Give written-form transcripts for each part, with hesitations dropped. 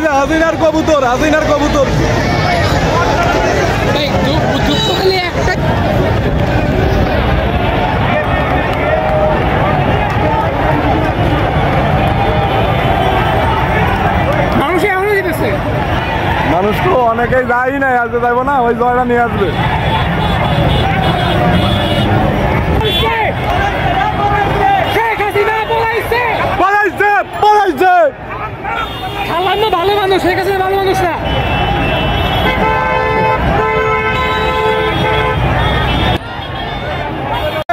যে হাসিনার কবুতর, হাসিনার কবুতর। মানুষ এখনো যেতেছে, মানুষ তো অনেকেই যাই নাই, আজকে যাইবো না, ওই জয়টা নিয়ে আসবে। পলাইছে পলাইছে, সামান্য ভালো মানুষ, শেখ হাসিনা ভালো মানুষ না।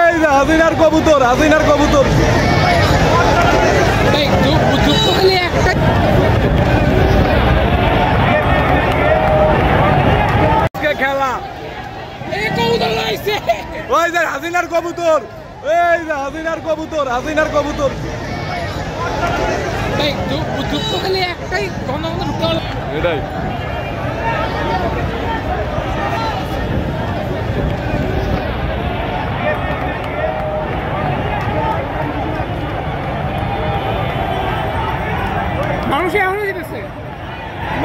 এই যে হাসিনার কবুতর, হাসিনার কবুতর। খেলা ওই যে হাসিনার কবুতর, এই যে হাসিনার কবুতর, হাসিনার কবুতর। একটাই ঘন ঘন ঢুকতে হলো। এটাই মানুষ এখনো যেতেছে,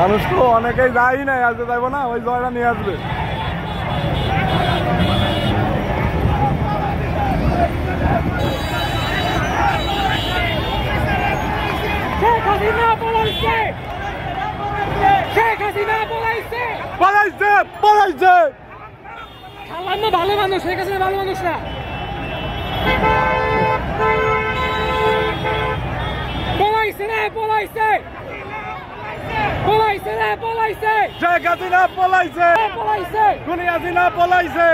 মানুষ তো অনেকেই যাই নাই, আজকে যাইবো না, ওই জয়টা নিয়ে আসবে। শেখ হাসিনা পলাইছে, শেখ হাসিনা পলাইছে। পলাইছে পলাইছে, সামান্য ভালো মানুষ, শেখ হাসিনা ভালো মানুষ না। পলাইছে রে পলাইছে, পলাইছে রে পলাইছে, শেখ হাসিনা পলাইছে, পলাইছে। খুনি হাসিনা পলাইছে।